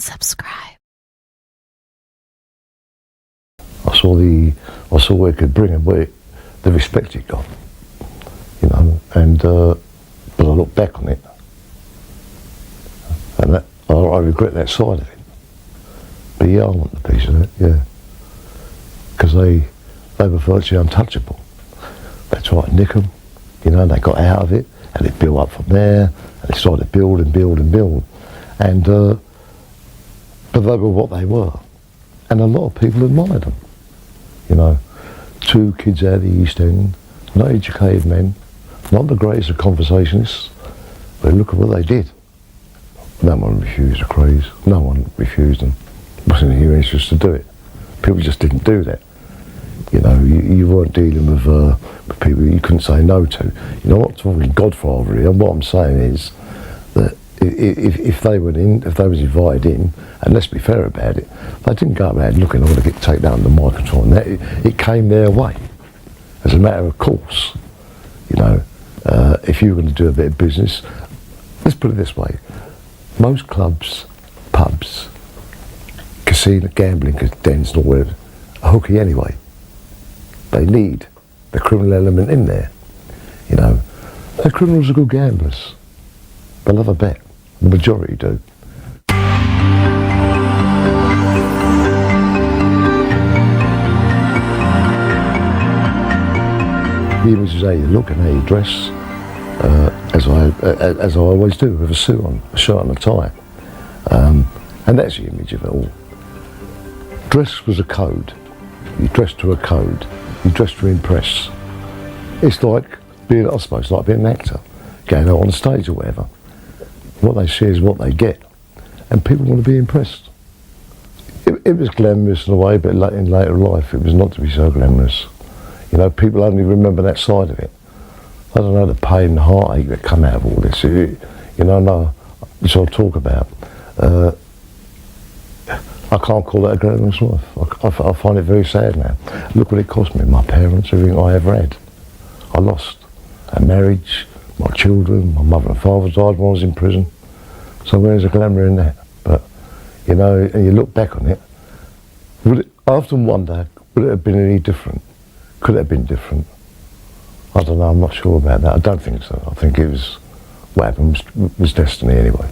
subscribe. I saw where it could bring and where the respect it got, you know, and but I look back on it, and I regret that side of it. But yeah, I want the piece of it, yeah, because they were virtually untouchable. They tried to nick them, you know, and they got out of it, and it built up from there, and they started to build, and but they were what they were, and a lot of people admired them. You know, two kids out of the East End, not educated men, not the greatest of conversationalists, but look at what they did. No one refused the Krays, no one refused them. It wasn't in your interest to do it. People just didn't do that. You know, you weren't dealing with people you couldn't say no to. You know, I'm not talking Godfather here, what I'm saying is that if they went in, if they was invited in, and let's be fair about it, they didn't go around looking, I want to get taken down the microphone. That it came their way, as a matter of course. You know, if you were going to do a bit of business, let's put it this way: most clubs, pubs, casino, gambling dens, and all that are hooky anyway. They need the criminal element in there. You know, the criminals are good gamblers. They'll have a bet. The majority do. The image is how you look and how you dress, as I always do, with a suit on, a shirt and a tie. And that's the image of it all. Dress was a code. You dressed to a code. You dressed to impress. It's like being, I suppose, like being an actor, going out on the stage or whatever. What they see is what they get, and people want to be impressed. It was glamorous in a way, but in later life it was not to be so glamorous. You know, people only remember that side of it. I don't know the pain and heartache that come out of all this. You know, which I'll talk about. I can't call that a glamorous life. I find it very sad now. Look what it cost me, my parents, everything I ever had. I lost a marriage, my children, my mother and father died when I was in prison. So where's the glamour in that? But, you know, and you look back on it, I often wonder, would it have been any different? Could it have been different? I don't know, I'm not sure about that. I don't think so. I think it was, what happened was destiny anyway.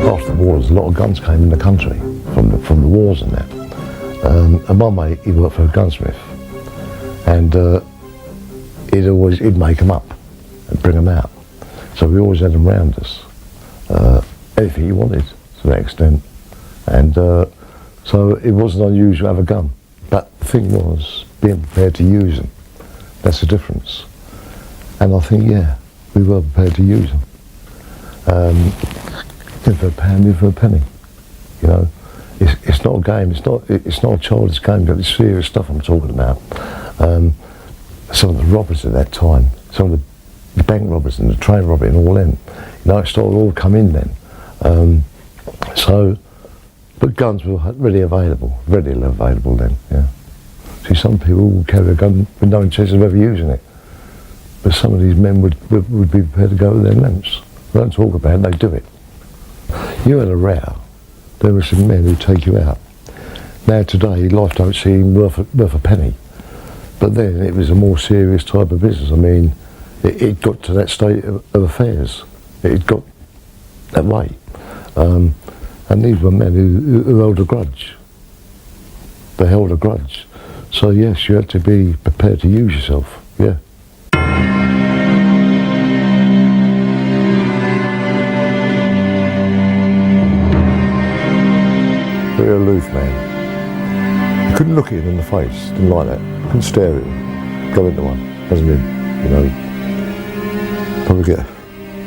After the wars, a lot of guns came in the country from the wars and that. And my mate, he worked for a gunsmith, and he'd make them up and bring them out. So we always had them round us. Anything you wanted to that extent, and so it wasn't unusual to have a gun. But the thing was being prepared to use them. That's the difference. And I think, yeah, we were prepared to use them. In for a pound, in for a penny. You know, it's not a game. It's not a childish game. But it's serious stuff I'm talking about. Some of the robbers at that time, some of the bank robbers and the train robbery and all them. You know, it started all come in then. But guns were readily available then. Yeah. See, some people would carry a gun with no intention of ever using it. But some of these men would be prepared to go to their lengths. They don't talk about it, they do it. You had a row, there were some men who'd take you out. Now today, life don't seem worth a penny. But then it was a more serious type of business. I mean, it got to that state of affairs. It got that way. And these were men who held a grudge. They held a grudge. So yes, you had to be prepared to use yourself, yeah. Very aloof man. You couldn't look at him in the face, didn't like that. Couldn't stare at him. Go into one, doesn't mean, you know. Probably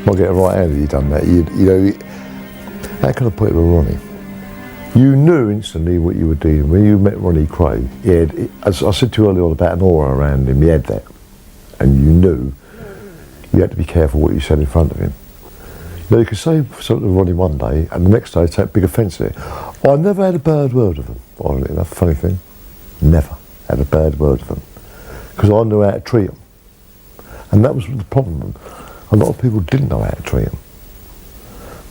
might get a right hand if you'd done that. You know, how can I put it with Ronnie? You knew instantly what you were doing. When you met Ronnie Kray, as I said to you earlier about an aura around him, he had that. And you knew you had to be careful what you said in front of him. You know, you could say something to Ronnie one day, and the next day take big offence at it. I never had a bad word of him, oddly enough, funny thing. Never had a bad word of him. because I knew how to treat them. And that was the problem. A lot of people didn't know how to treat them.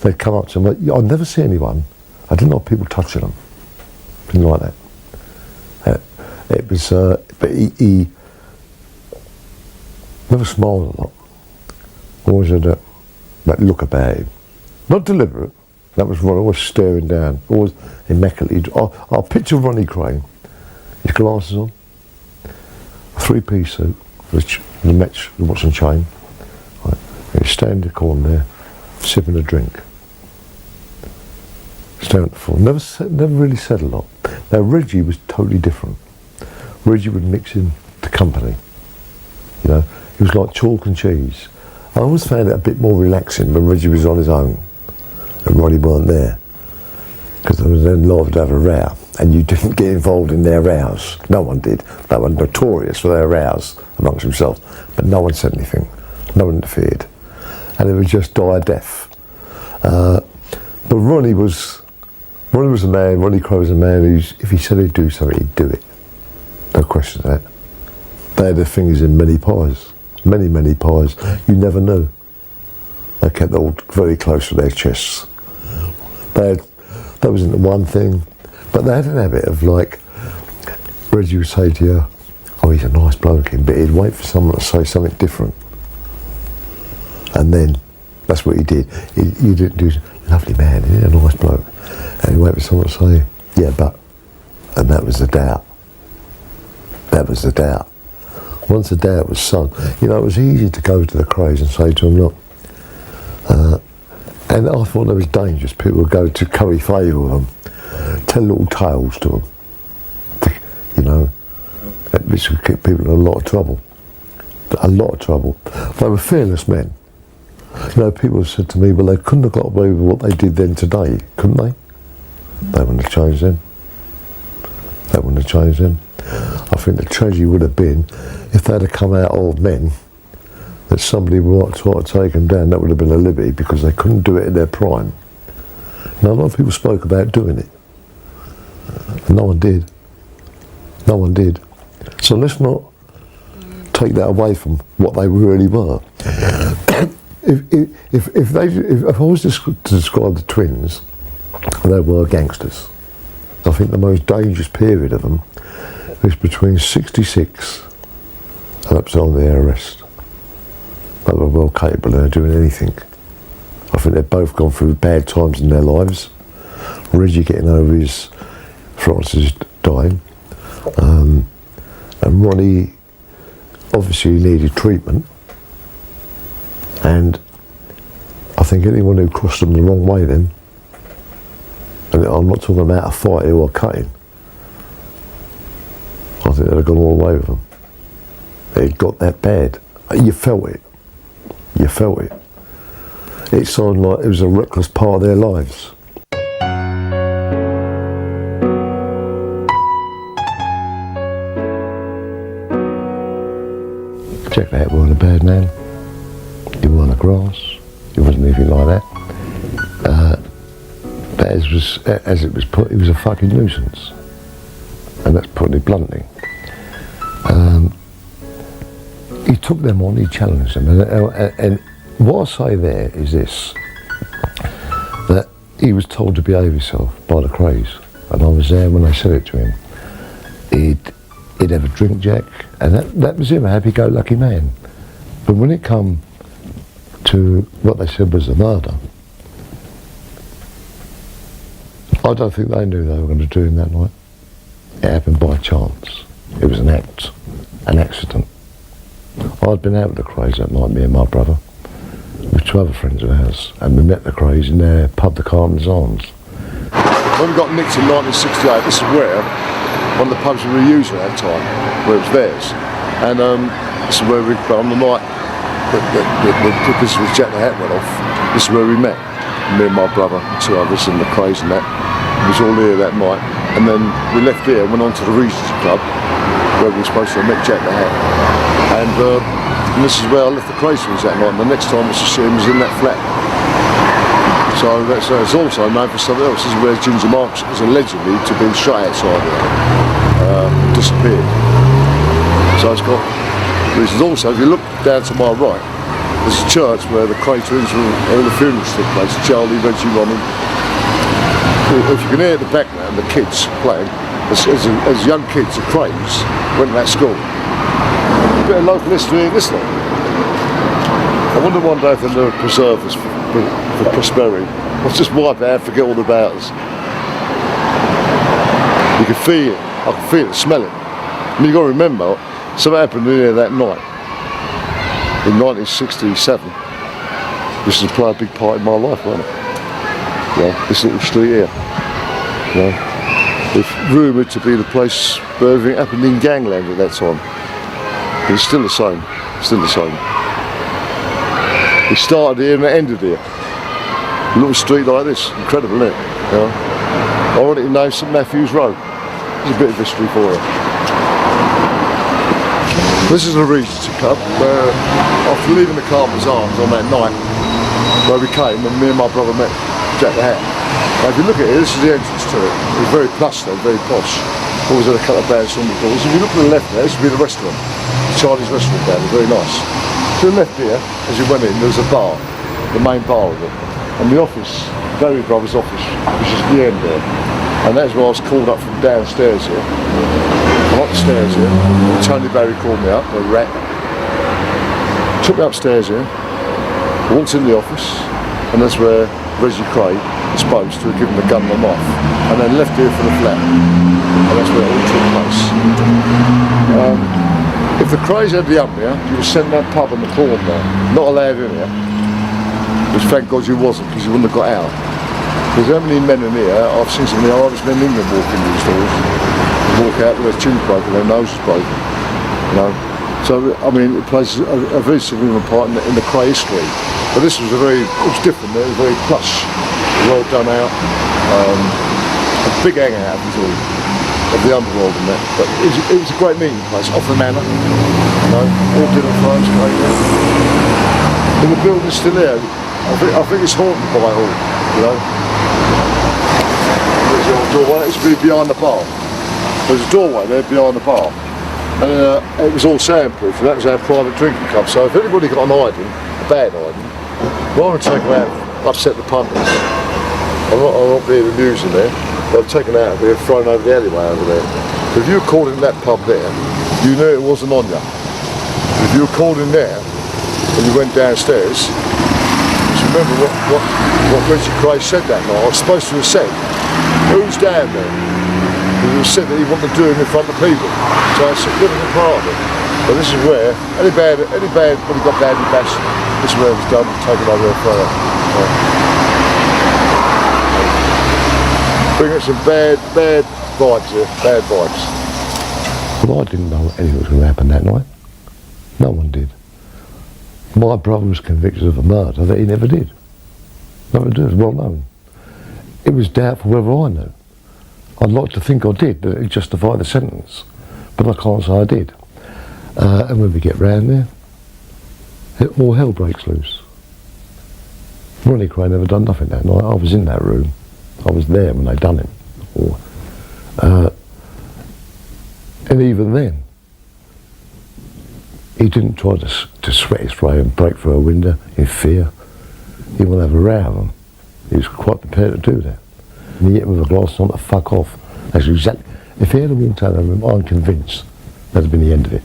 They'd come up to them. I'd never see anyone. I didn't like people touching them. Didn't like that. It was, but he never smiled a lot. Always had that look about him. Not deliberate. That was Ronnie, always staring down, always immaculately. I'll picture Ronnie Kray, his glasses on, a three-piece suit, which the match, the watch and chain. Right. He's standing in the corner there, sipping a drink. Staring at the floor. Never really said a lot. Now Reggie was totally different. Reggie would mix in the company. You know, he was like chalk and cheese. I always found it a bit more relaxing when Reggie was on his own and Ronnie weren't there. Because they were then liable to have a row and you didn't get involved in their rows. No one did. They were notorious for their rows amongst themselves. But no one said anything. No one interfered. And it would just die a death. But Ronnie was a man, Ronnie Kray was a man who, if he said he'd do something, he'd do it. No question of that. They had their fingers in many pies. Many, many pies. You never knew. They kept it all very close to their chests. That wasn't the one thing. But they had an habit of, like, Reggie would say to you, oh, he's a nice bloke, but he'd wait for someone to say something different. And then, that's what he did. He didn't do, lovely man, he's a nice bloke. And he'd wait for someone to say, yeah, but. And that was the doubt. That was the doubt. Once the doubt was sunk, you know, it was easy to go to the Krays and say to them, look, and I thought that was dangerous. People would go to curry favour with them, tell little tales to them, you know, which would get people in a lot of trouble. A lot of trouble. They were fearless men. You know, people have said to me, well, they couldn't have got away with what they did then today, couldn't they? They wouldn't have changed then. They wouldn't have changed then. I think the tragedy would have been if they'd have come out old men, that somebody might try to take them down. That would have been a liberty because they couldn't do it in their prime. Now, a lot of people spoke about doing it. And no one did. No one did. So let's not take that away from what they really were. If I was to describe the twins, they were gangsters. I think the most dangerous period of them was between 66 and up to their arrest. They were well capable of doing anything. I think they've both gone through bad times in their lives. Reggie getting over his Francis dying, and Ronnie obviously needed treatment. And I think anyone who crossed them the wrong way then, and I'm not talking about a fight or a cutting, I think they'd have gone all the way with them. It got that bad. You felt it. You felt it. It sounded like it was a reckless part of their lives. Jack the Hat wasn't a bad man. He wasn't a grass. He wasn't anything like that. But as it was put, he was a fucking nuisance. And that's putting it bluntly. He took them on, he challenged them. And what I say there is this, that he was told to behave himself by the Krays. And I was there when they said it to him. He'd have a drink, Jack, and that was him, a happy-go-lucky man. But when it come to what they said was a murder, I don't think they knew they were going to do him that night. It happened by chance. It was an act, an accident. I'd been out with the Krays that night, me and my brother, with two other friends of ours, and we met the Krays in their pub, the Carpenter's Arms. When we got nicked in 1968, this is where, one of the pubs we were using at that time, where it was theirs. And this is where we, on the night that this was Jack the Hat went off, this is where we met. Me and my brother, two others, and the Krays and that. It was all here that night. And then we left here and went on to the Regency Club, where we were supposed to have met Jack the Hat. And this is where I left the Krays that night, and the next time I was to see him was in that flat. So that's also known for something else. This is where Ginger Marks is allegedly to be shot outside there, disappeared. So it's got reasons. Also, if you look down to my right, there's a church where the Kray twins all the funerals took place. Charlie, Reggie, Ronnie. If you can hear the background, the kids playing, as young kids, the Krays went to that school. A bit of local history in this lot. I wonder one day if they'll never preserve this for prosperity. Let's just wipe it out, forget all about us. You can feel it, I can feel it, smell it. I mean, you've got to remember, something happened in here that night, in 1967. This has played a big part in my life, wasn't it? Yeah, this little street here. Yeah. It's rumoured to be the place where everything happened in gangland at that time. But it's still the same, still the same. It started here and it ended here. A little street like this, incredible, isn't it? Yeah. Ironically named St Matthew's Road. There's a bit of history for you. This is a Regency Club where, after leaving the Carpenter's Arms on that night, where we came and me and my brother met Jack the Hat. Now if you look at it, this is the entrance to it. It's very plush though, very posh. Always had a couple of bands on the doors. If you look to the left there, this would be the restaurant. Charlie's restaurant down there, very nice. To the left here, as you went in, there was a bar, the main bar of it. And the office, Barry Brothers' office, which is the end there. And that's where I was called up from downstairs here. I'm up the stairs here. Tony Barry called me up, a rat. Took me upstairs here, walked in the office, and that's where Reggie Kray was supposed to have given the gunman off. And then left here for the flat. And that's where it all took place. If the Krays had the up here, you would send that pub on the corner there. Not allowed in here. Which thank God you wasn't, because you wouldn't have got out. There's how many men in here, I've seen some of the hardest men in England walk in these doors. Walk out with their chins broken, their noses broken. You know? So, I mean, it plays a very significant part in the Kray history. But this was it was different, it was very plush, well done out. A big hangout of the underworld and that. But it was a great meeting place, off the manor. You know, all dinner times, great. And the building's still there. I think it's haunted by it all, you know. There's the old doorway, it used to be behind the bar. There's a doorway there behind the bar. And it was all soundproof, and that was our private drinking club. So if anybody got an hiding, a bad hiding, rather than take them out, upset the punters. I'm not being amusing there. They've taken out of here, thrown over the alleyway over there. But if you were called in that pub there, you knew it wasn't on you. If you were called in there, and you went downstairs, just remember what Reggie Kray said that night. I was supposed to have said, who's down there? It was said that he wanted to do it in front of people. So it's a significant part of it. But this is where, when he got badly bashed, this is where it was done, taken over there further. Bringing some bad vibes here, bad vibes. Well, I didn't know anything was going to happen that night. No one did. My brother was convicted of a murder that he never did. Never did, it was well known. It was doubtful whether I knew. I'd like to think I did, that it justified the sentence. But I can't say I did. And when we get round there, all hell breaks loose. Ronnie Kray never done nothing that night. I was in that room. I was there when they done it. And even then, he didn't try to sweat his way and break through a window in fear. He wanted to have a row with them. He was quite prepared to do that. And he hit him with a glass on to fuck off. That's exactly. If he had walked out of the room, I'm convinced that'd have been the end of it.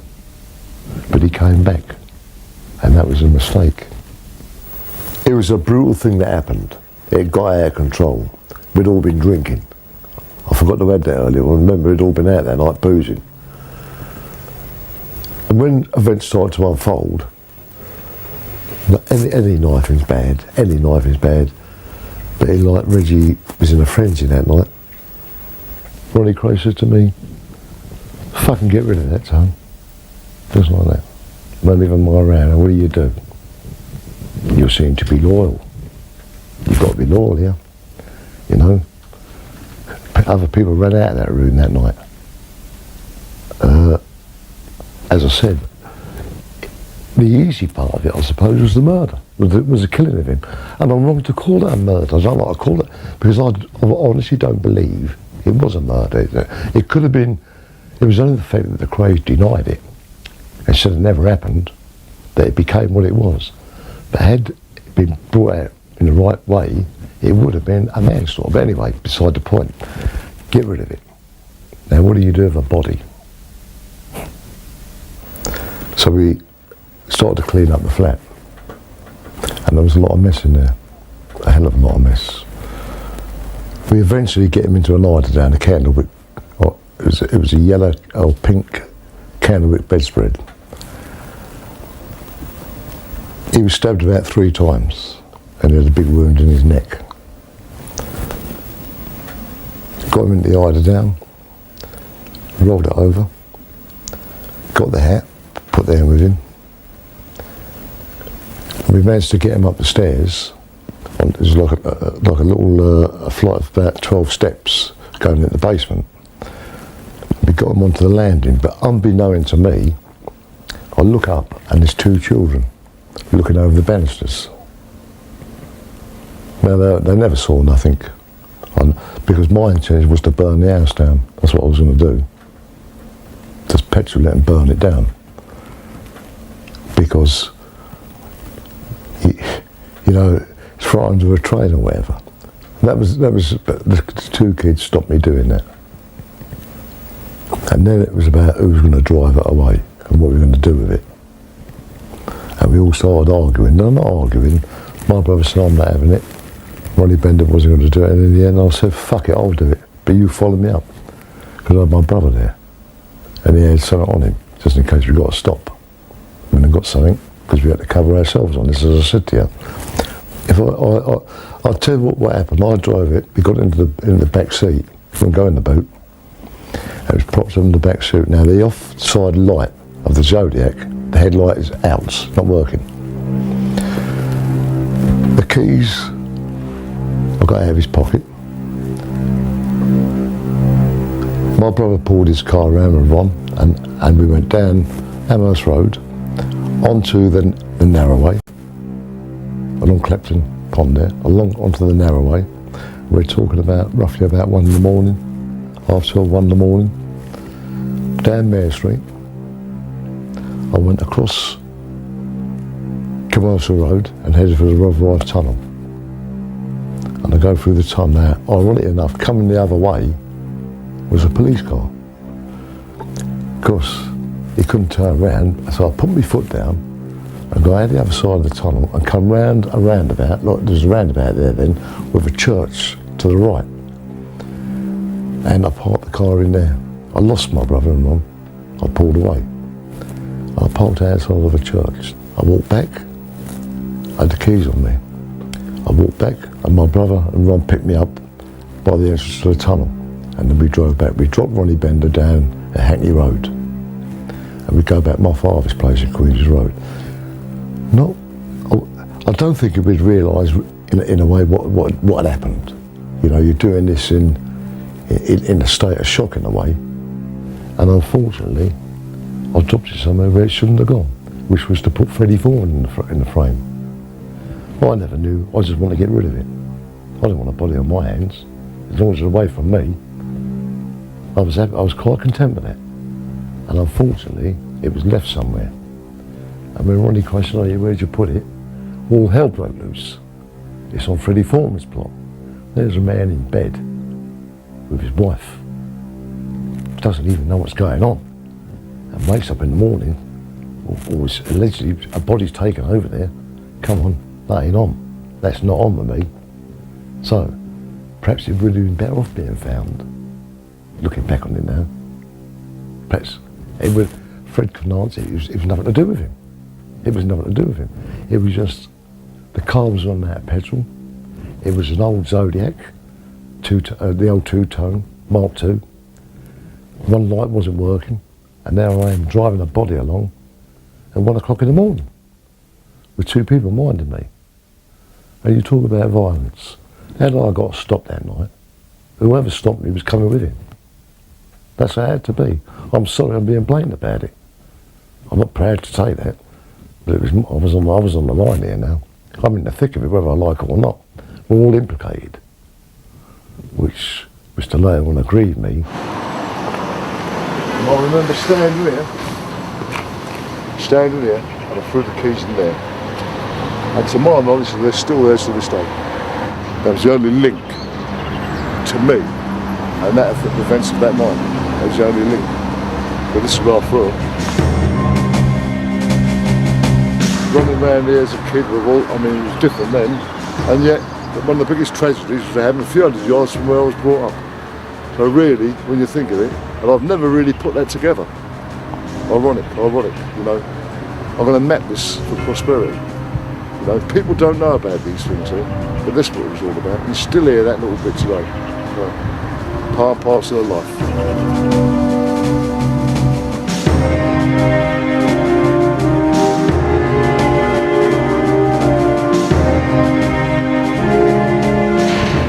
But he came back, and that was a mistake. It was a brutal thing that happened. It got out of control. We'd all been drinking. I forgot to add that earlier. I remember we'd all been out that night boozing. And when events started to unfold, any knifing's bad. Any knifing's bad. But like Reggie was in a frenzy that night. Ronnie Kray said to me, fucking get rid of that, son. Just like that. Don't even mind around. What do? You seem to be loyal. You've got to be loyal here. You know? Other people ran out of that room that night. As I said, the easy part of it, I suppose, was the murder. Was the killing of him. And I'm wrong to call it a murder. I don't like to call it, because I honestly don't believe it was a murder. It could have been, it was only the fact that the Krays denied it. and said it never happened, that it became what it was. But had it been brought out in the right way, it would have been a manslaughter. But anyway, beside the point, get rid of it. Now, what do you do with a body? So we started to clean up the flat, and there was a lot of mess in there, a hell of a lot of mess. We eventually get him into an eider-down, a candlewick. It was a yellow or pink candlewick bedspread. He was stabbed about 3 times, and he had a big wound in his neck. Got him into the eider-down, rolled it over, got the hat, put there with him. We managed to get him up the stairs. It was like a little flight of about 12 steps going into the basement. We got him onto the landing, but unbeknown to me, I look up and there's 2 children looking over the banisters. Now they never saw nothing, because my intention was to burn the house down. That's what I was going to do. Just petrol it and burn it down. Because, you know, it's frightened of a train or whatever. That was the 2 kids stopped me doing that. And then it was about who was going to drive it away and what we were going to do with it. And we all started arguing. No, not arguing. My brother said, I'm not having it. Ronnie Bender wasn't going to do it. And in the end, I said, fuck it, I'll do it. But you follow me up. Because I had my brother there. And he had something on him, just in case we got to stop. And I got something, because we had to cover ourselves on this, as I said to you. If I'll tell you what happened. I drove it. We got into the back seat. Couldn't go in the boot. It was propped up in the back seat. Now the offside light of the Zodiac, the headlight is out, not working. The keys I got out of his pocket. My brother pulled his car around with Ron, and we went down Amherst Road onto the Narrowway, along Clapton Pond there, onto the Narrowway. We're talking about roughly about 1 in the morning, half 12, 1 in the morning, down Mare Street. I went across Commercial Road and headed for the River Tunnel. And I go through the tunnel. Now, ironically enough, coming the other way was a police car. Of course, he couldn't turn around, so I put my foot down and go out the other side of the tunnel and come round a roundabout, like there's a roundabout there then, with a church to the right. And I parked the car in there. I lost my brother and Ron. I pulled away. I parked outside of a church. I walked back. I had the keys on me. I walked back and my brother and Ron picked me up by the entrance to the tunnel. And then we drove back. We dropped Ronnie Bender down at Hackney Road. And we go back my father's place in Queen's Road. I don't think we'd realise in a way what had happened. You know, you're doing this in a state of shock in a way. And unfortunately, I dropped it somewhere where it shouldn't have gone, which was to put Freddie Vaughan in the frame. I never knew. I just want to get rid of it. I didn't want a body on my hands. As long as it was away from me, I was happy. I was quite content with that. And unfortunately, it was left somewhere. And when Ronnie questioned, "Oh, where'd you put it?" All hell broke loose. It's on Freddie Vaughan's plot. There's a man in bed with his wife. Doesn't even know what's going on. And wakes up in the morning, or is allegedly a body's taken over there. Come on, that ain't on. That's not on with me. So, perhaps it would have been better off being found. Looking back on it now. Perhaps it would, Fred couldn't answer. It was nothing to do with him. It was nothing to do with him. It was just, the car was on out of petrol. It was an old Zodiac, the old two-tone, Mark II. One light wasn't working, and now I am driving a body along at 1 o'clock in the morning with 2 people minding me. And you talk about violence. How did I got stopped that night? Whoever stopped me was coming with him. That's how it had to be. I'm sorry I'm being blamed about it. I'm not proud to say that, but I was on the line here now. I'm in the thick of it, whether I like it or not. We're all implicated, which Mr. Leo agreed with me. I remember standing here standing here and I threw the keys in there. And to my knowledge, they're still there to this day. That was the only link to me and that the events of that night. That was the only link. But this is where I threw it. Running around here as a kid with all, I mean, it was different then. And yet, one of the biggest tragedies was having a few hundred yards from where I was brought up. So really, when you think of it, and I've never really put that together. Ironic, you know. I'm going to map this for prosperity. You know, people don't know about these things here, but that's what it was all about. You still hear that little bit today. So, part and parcel of life.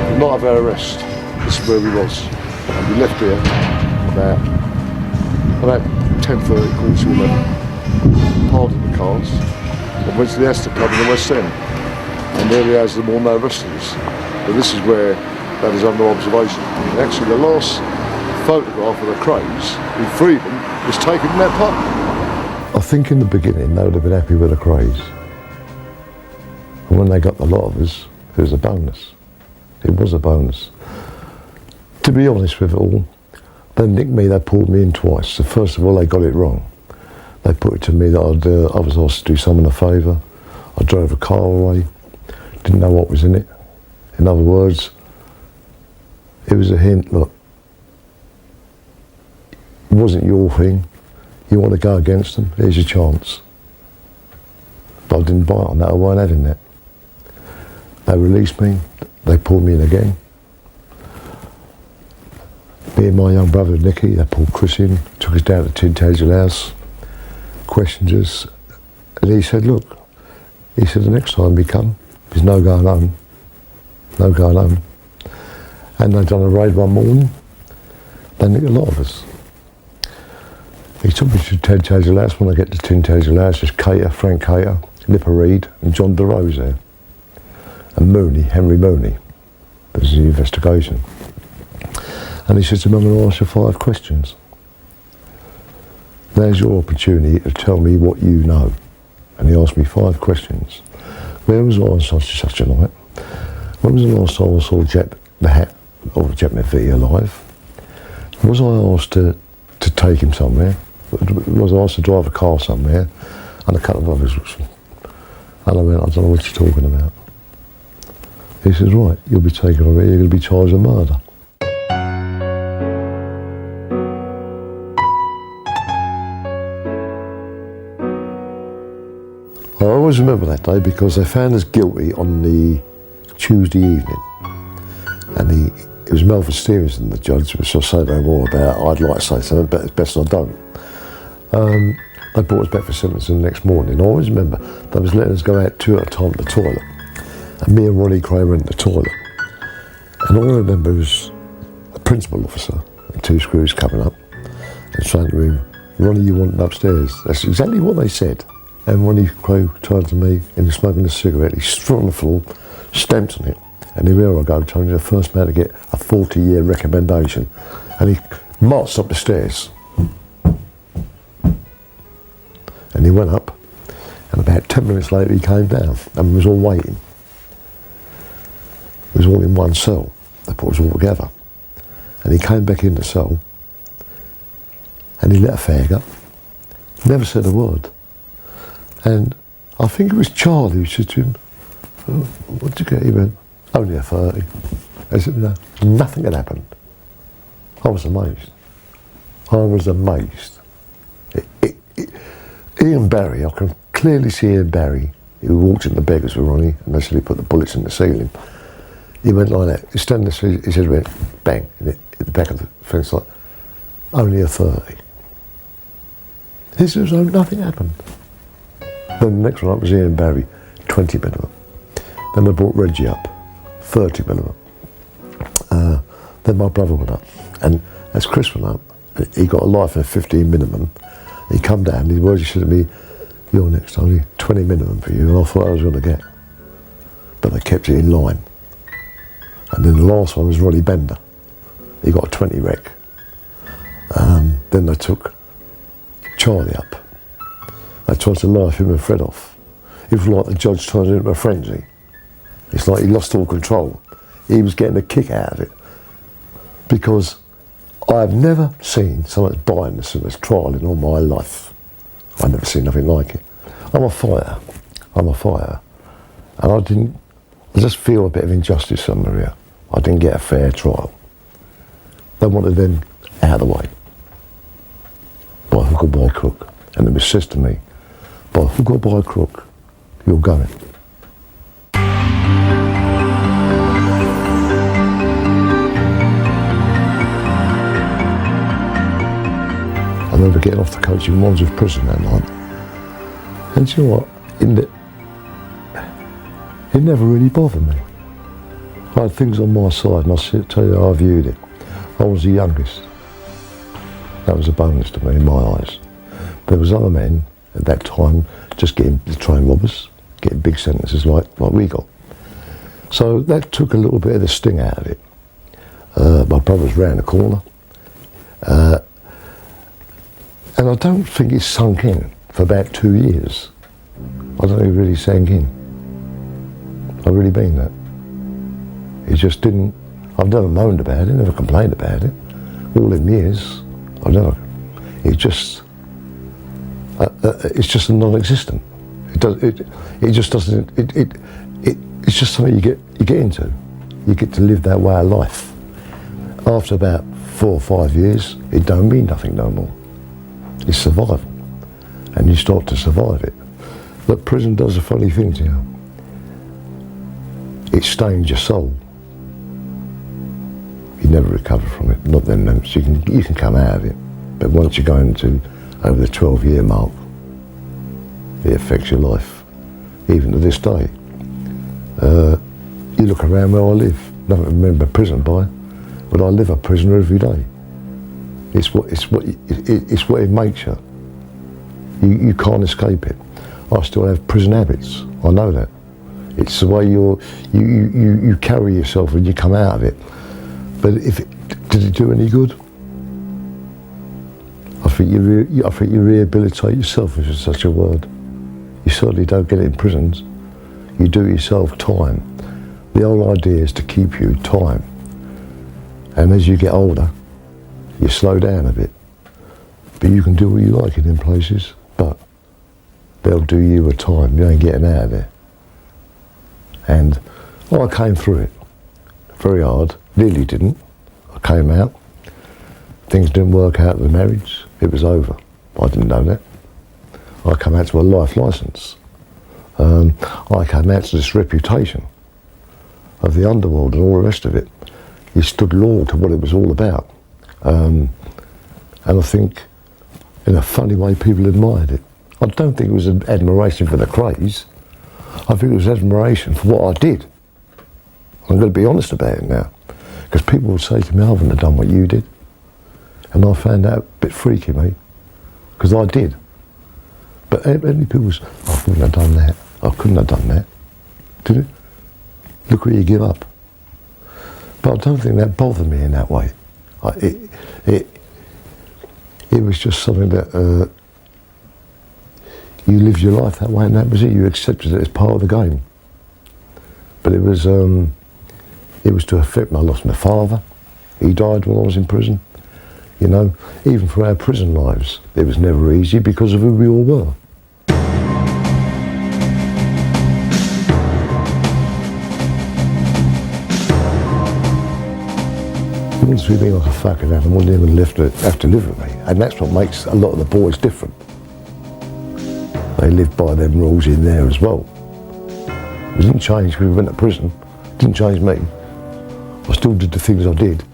The night of our arrest, this is where we was. And we left here about 10:30, quarter to 11. Parked the cars and went to the Astor Club in the West End. And there we has them all now arrested us. But this is where that is under observation. And actually the last photograph of the Krays in freedom was taken in that park. I think in the beginning they would have been happy with the Krays. And when they got the lot of us, it was a bonus. It was a bonus. To be honest with it all, they nicked me, they pulled me in twice. So first of all, they got it wrong. They put it to me that I was asked to do someone a favour. I drove a car away, didn't know what was in it. In other words, it was a hint, look, it wasn't your thing. You want to go against them, here's your chance. But I didn't bite on that, I weren't having that. They released me, they pulled me in again. Me and my young brother Nicky, they pulled Chris in, took us down to Tintagel House, questioned us, and he said, look, he said, the next time we come, there's no going home, no going home. And they'd done a raid one morning, they nicked a lot of us. He took me to Tintagel House. When I get to Tintagel House, there's Cater, Frank Cater, Nipper Reed, and John DeRose there. And Mooney, Henry Mooney. There's an investigation. And he said to me, I'm going to ask you 5 questions. There's your opportunity to tell me what you know. And he asked me 5 questions. Where was I on such a night? When was the last time I saw the Hat of Jet McVitie alive? Was I asked to take him somewhere? Was I asked to drive a car somewhere? And a couple of others. And I went, I don't know what you're talking about. He says, right, you'll be taken away, you're going to be charged with murder. I always remember that day because they found us guilty on the Tuesday evening. And it was Melvin Stevenson, the judge, which I'll say no more about. I'd like to say something, but it's best I don't. They brought us back for sentencing the next morning. I always remember they was letting us go out 2 at a time to the toilet. And me and Ronnie Kray went to the toilet. And all I remember was a principal officer and 2 screws coming up and saying to him, Ronnie, you want upstairs. That's exactly what they said. And Ronnie Kray turned to me and he was smoking a cigarette. He stood on the floor, stamped on it. And here I go, Tony, the first man to get a 40-year recommendation. And he marched up the stairs. And he went up, and about 10 minutes later he came down, and we was all waiting. We was all in one cell. They put us all together. And he came back in the cell, and he lit a fag up, never said a word. And I think it was Charlie who said to him, oh, what'd you get? He went, only a 30. I said, no, nothing had happened. I was amazed. I was amazed. Ian Barry, I can clearly see Ian Barry, who walked in the beggars with Ronnie, and they said he put the bullets in the ceiling. He went like that. He standing there, he said, went bang, at the back of the fence, like, only a 30. He says, oh, nothing happened. Then the next one up was Ian Barry, 20 minimum. Then they brought Reggie up, 30 minimum. Then my brother went up, and as Chris went up, he got a life of 15 minimum. He come down, his words, he said to me, you're next, only 20 minimum for you, and I thought I was going to get. But they kept it in line. And then the last one was Roddy Bender. He got a 20 rec. Then they took Charlie up. They tried to laugh him and Fred off. It was like the judge turned into a frenzy. It's like he lost all control. He was getting a kick out of it. Because I've never seen so much bitterness and much trial in all my life. I've never seen nothing like it. I'm a fighter. And I just feel a bit of injustice somewhere here. I didn't get a fair trial. They wanted them out of the way. By hook or by crook. And it was said to me, by hook or by crook, you're going. I remember getting off the coach in Wandsworth Prison that night. And do you know what? It never really bothered me. I had things on my side, and I'll tell you how I viewed it. I was the youngest. That was a bonus to me in my eyes. But there was other men at that time just getting the train robbers, getting big sentences like we got. So that took a little bit of the sting out of it. My brother's round the corner. And I don't think it sunk in for about 2 years. I don't think it really sank in. I really mean that. It just didn't. I've never moaned about it, never complained about it. All in years, I never. It just. It's just a non-existent. It just doesn't. It's just something you get into. You get to live that way of life. After about 4 or 5 years, it don't mean nothing no more. It's survival, and you start to survive it. But prison does a funny thing to you. It stains your soul. You never recover from it. Not them moments. You can come out of it, but once you go into over the 12-year mark, it affects your life, even to this day. You look around where I live. Nothing to remember prison by, but I live a prisoner every day. It's what it makes you. You can't escape it. I still have prison habits. I know that. It's the way you carry yourself when you come out of it. But did it do any good? I think you rehabilitate yourself, if it's such a word. You certainly don't get it in prisons. You do yourself time. The whole idea is to keep you time. And as you get older, you slow down a bit. But you can do what you like in them places, but they'll do you a time. You ain't getting out of there. And I came through it very hard. Nearly didn't. I came out. Things didn't work out in the marriage. It was over. I didn't know that. I came out to a life licence. I came out to this reputation of the underworld and all the rest of it. You stood law to what it was all about. And I think, in a funny way, people admired it. I don't think it was an admiration for the Krays. I think it was admiration for what I did. I'm going to be honest about it now. Because people would say to me, I wouldn't have done what you did. And I found that a bit freaky, mate. Because I did. But many people say, I wouldn't have done that. I couldn't have done that. Did it? Look where you give up. But I don't think that bothered me in that way. It was just something that you lived your life that way, and that was it. You accepted it as part of the game. But it was to affect me. I lost my father. He died when I was in prison. You know, even for our prison lives, it was never easy because of who we all were. He wants to be like a fucking animal, and even have to live with me. And that's what makes a lot of the boys different. They live by them rules in there as well. It didn't change because we went to prison. It didn't change me. I still did the things I did.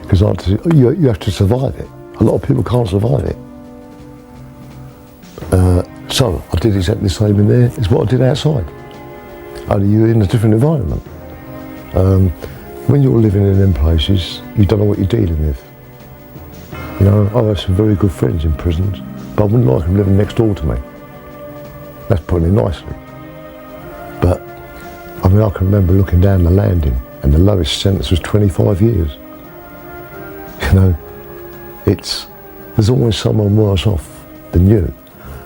Because you have to survive it. A lot of people can't survive it. So I did exactly the same in there as what I did outside. Only you're in a different environment. When you're living in them places, you don't know what you're dealing with. You know, I have some very good friends in prisons, but I wouldn't like them living next door to me. That's putting it nicely. But, I mean, I can remember looking down the landing, and the lowest sentence was 25 years. You know, there's always someone worse off than you.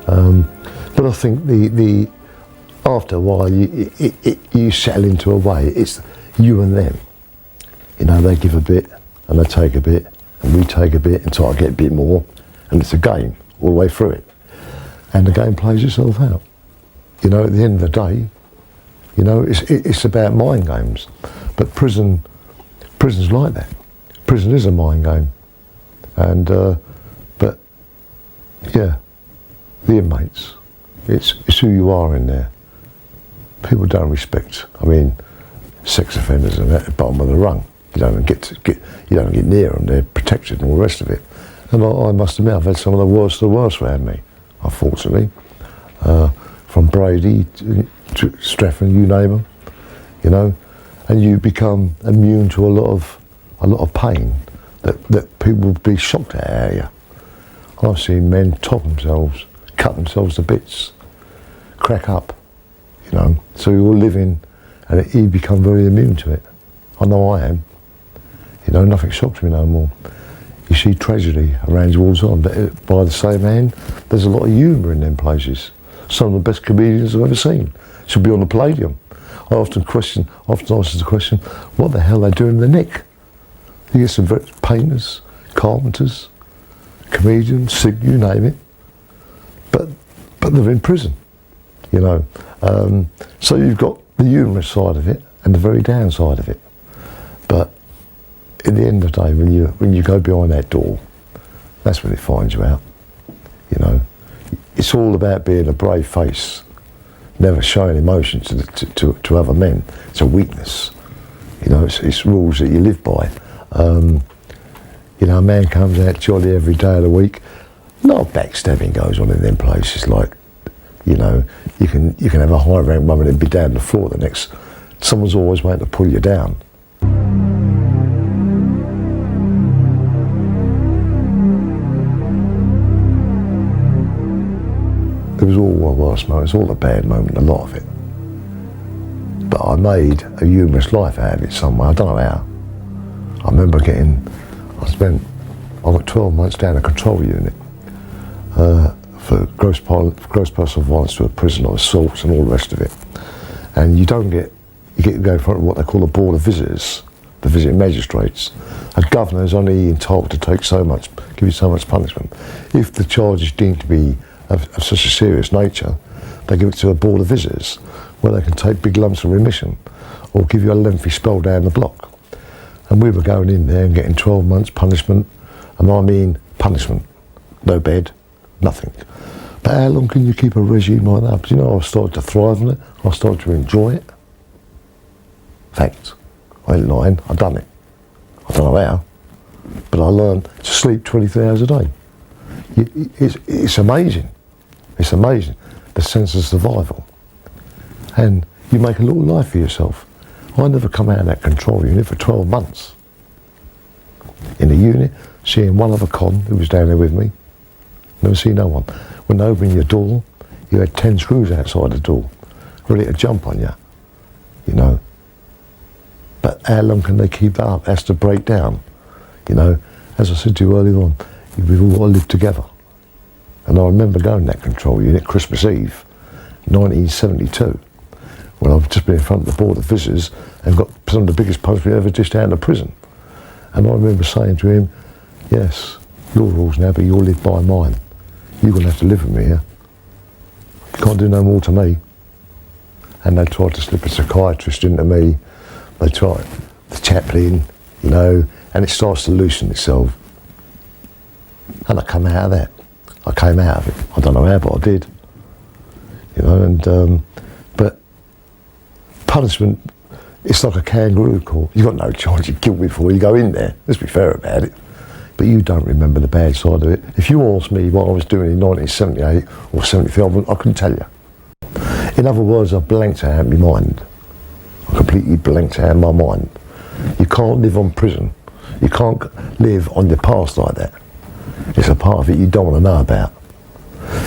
But I think the after a while you settle into a way. It's you and them. You know, they give a bit and they take a bit and we take a bit until I get a bit more, and it's a game all the way through it. And the game plays itself out. You know, at the end of the day, you know, it's about mind games. But prison's like that. Prison is a mind game. And, but, yeah, the inmates, it's who you are in there. People don't respect, I mean, sex offenders are at the bottom of the rung. You don't get near them, they're protected and all the rest of it. And I must admit, I've had some of the worst around me, unfortunately. From Brady to Strafford, you name them, you know, and you become immune to a lot of pain that people would be shocked at you. I've seen men top themselves, cut themselves to bits, crack up, you know. So you're living, and you become very immune to it. I know I am. You know, nothing shocks me no more. You see tragedy around you all the time, but by the same hand, there's a lot of humour in them places. Some of the best comedians I've ever seen should be on the Palladium. I often ask the question, what the hell are they doing in the Nick? You get some painters, carpenters, comedians, you name it, but they're in prison, you know. So you've got the humorous side of it and the very downside of it. But at the end of the day, when you go behind that door, that's when it finds you out, you know. It's all about being a brave face, never showing emotion to other men. It's a weakness, you know. It's rules that you live by. You know, a man comes out jolly every day of the week. A lot of backstabbing goes on in them places. Like, you know, you can have a high rank woman and be down the floor the next. Someone's always waiting to pull you down. It was all the worst moments, all the bad moments, a lot of it. But I made a humorous life out of it somewhere. I don't know how. I remember I got 12 months down a control unit for gross personal violence to a prisoner, assaults and all the rest of it. And you get to go in front of what they call a board of visitors, the visiting magistrates. A governor is only entitled to take give you so much punishment. If the charge is deemed to be of such a serious nature, they give it to a board of visitors where they can take big lumps of remission or give you a lengthy spell down the block. And we were going in there and getting 12 months punishment, and I mean punishment. No bed, nothing. But how long can you keep a regime like that? But you know, I started to thrive on it, I started to enjoy it. Fact, I ain't lying, I've done it. I don't know how, but I learned to sleep 23 hours a day. It's amazing. It's amazing, the sense of survival. And you make a little life for yourself. I never come out of that control unit for 12 months. In the unit, seeing one other con who was down there with me. Never see no one. When they opened your door, you had 10 screws outside the door, ready to jump on you, you know. But how long can they keep that up? It has to break down, you know. As I said to you earlier on, we've all got to live together. And I remember going to that control unit Christmas Eve, 1972, when I've just been in front of the board of visitors and got some of the biggest punishment ever dished out of prison. And I remember saying to him, yes, your rules now, but you'll live by mine. You're going to have to live with me here. You can't do no more to me. And they tried to slip a psychiatrist into me. They tried the chaplain, you know, and it starts to loosen itself. And I come out of that. I came out of it. I don't know how, but I did. You know, and but punishment, it's like a kangaroo court. You've got no chance. You killed me before you go in there. Let's be fair about it. But you don't remember the bad side of it. If you asked me what I was doing in 1978 or 73, I couldn't tell you. In other words, I blanked out my mind. I completely blanked out my mind. You can't live on prison. You can't live on your past like that. It's a part of it you don't want to know about.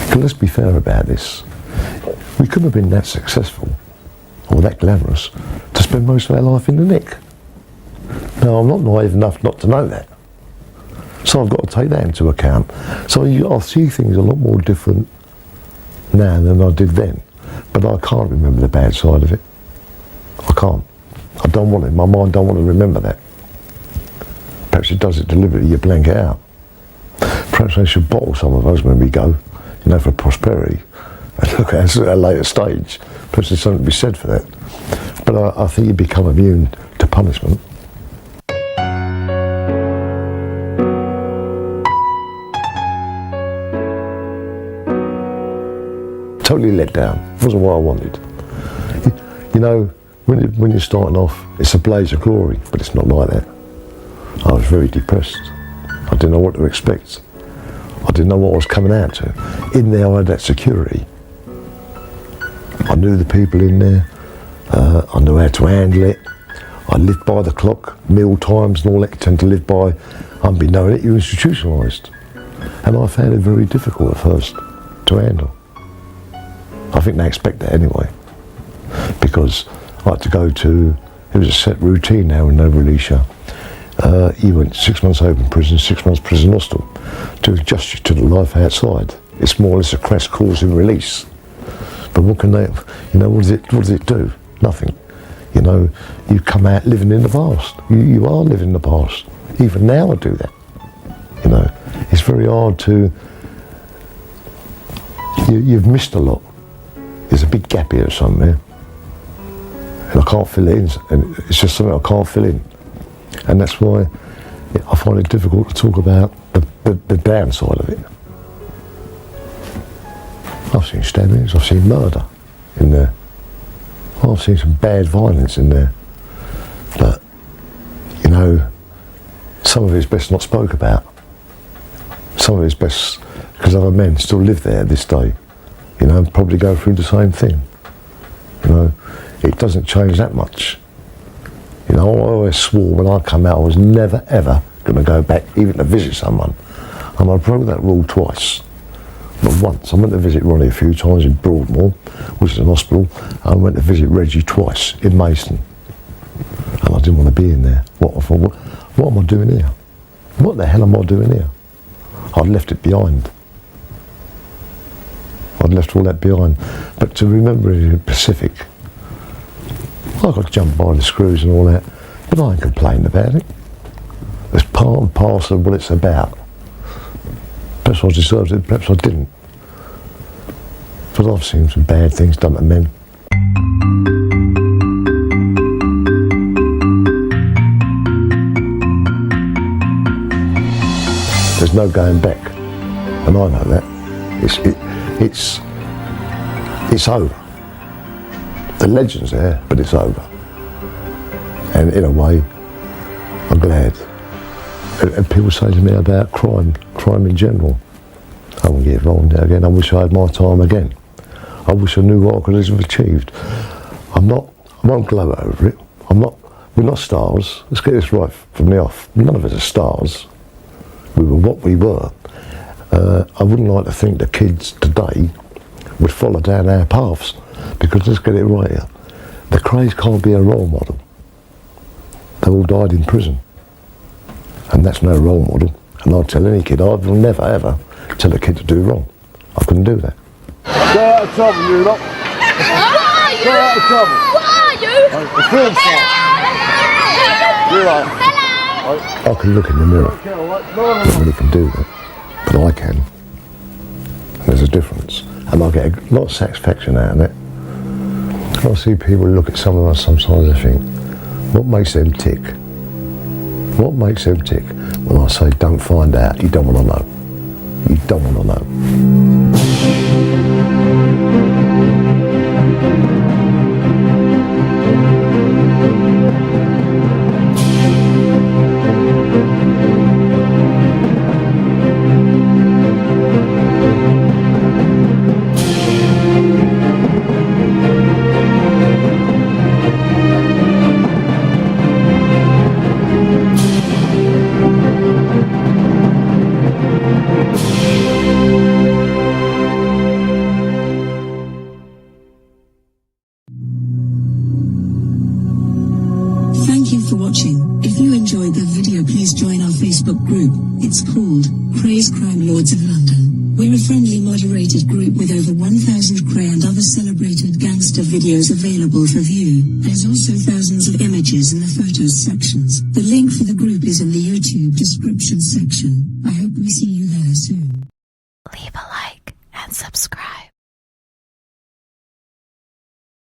But let's be fair about this. We couldn't have been that successful or that glamorous to spend most of our life in the nick. Now, I'm not naive enough not to know that. So I've got to take that into account. So I see things a lot more different now than I did then. But I can't remember the bad side of it. I can't. I don't want it. My mind don't want to remember that. Perhaps it does it deliberately, you blank it out. Perhaps they should bottle some of us when we go, you know, for prosperity. And look at us at a later stage. Perhaps there's something to be said for that. But I think you become immune to punishment. Totally let down. It wasn't what I wanted. You know, when you're starting off, it's a blaze of glory, but it's not like that. I was very depressed. I didn't know what to expect. I didn't know what I was coming out to. In there, I had that security. I knew the people in there. I knew how to handle it. I lived by the clock, meal times and all that you tend to live by. Unbeknown it, you're institutionalised. And I found it very difficult at first to handle. I think they expect that anyway. Because I had to go to, it was a set routine now when they release you. You went 6 months open prison, 6 months prison hostel to adjust you to the life outside. It's more or less a crash course in release. But what can they, you know, what does it do? Nothing. You know, you come out living in the past. You are living in the past. Even now I do that. You know, it's very hard to, you've missed a lot. There's a big gap here somewhere. And I can't fill it in. And it's just something I can't fill in. And that's why I find it difficult to talk about the downside of it. I've seen stabbings, I've seen murder in there. I've seen some bad violence in there. But, you know, some of it's best not spoke about. Some of it's best, because other men still live there this day, you know, and probably go through the same thing. You know, it doesn't change that much. You know, I always swore when I come out I was never ever going to go back even to visit someone. And I broke that rule twice. But once, I went to visit Ronnie a few times in Broadmoor, which is an hospital, and I went to visit Reggie twice in Mason. And I didn't want to be in there. What am I doing here? What the hell am I doing here? I'd left it behind. I'd left all that behind. But to remember it in Pacific, I got jumped by the screws and all that, but I ain't complained about it. It's part and parcel of what it's about. Perhaps I deserved it, perhaps I didn't. But I've seen some bad things done to men. There's no going back, and I know that. It's over. The legend's there, but it's over. And in a way, I'm glad. And people say to me about crime in general. I won't get involved now again. I wish I had my time again. I wish I knew what I could have achieved. I won't gloat over it. We're not stars. Let's get this right from the off. None of us are stars. We were what we were. I wouldn't like to think the kids today would follow down our paths, because let's get it right here. The Krays can't be a role model. They all died in prison. And that's no role model. And I'd tell any kid, I will never ever tell a kid to do wrong. I couldn't do that. Go out of trouble, you lot. What are you? Go out of trouble. What are you? The film star. You lot. I can look in the mirror. Nobody can do that. But I can. There's a difference. And I get a lot of satisfaction out of it. I see people look at some of us sometimes and think, what makes them tick? What makes them tick? When I say don't find out, you don't want to know. You don't want to know. Thank you for watching. If you enjoyed the video, please join our Facebook group. It's called Krays Crime Lords of London. We're a friendly moderated group with over 1,000 Kray and other celebrated gangster videos available for view. There's also thousands of images in the photos sections. The link for the group is in the YouTube description section. I hope we see you there soon. Leave a like and subscribe.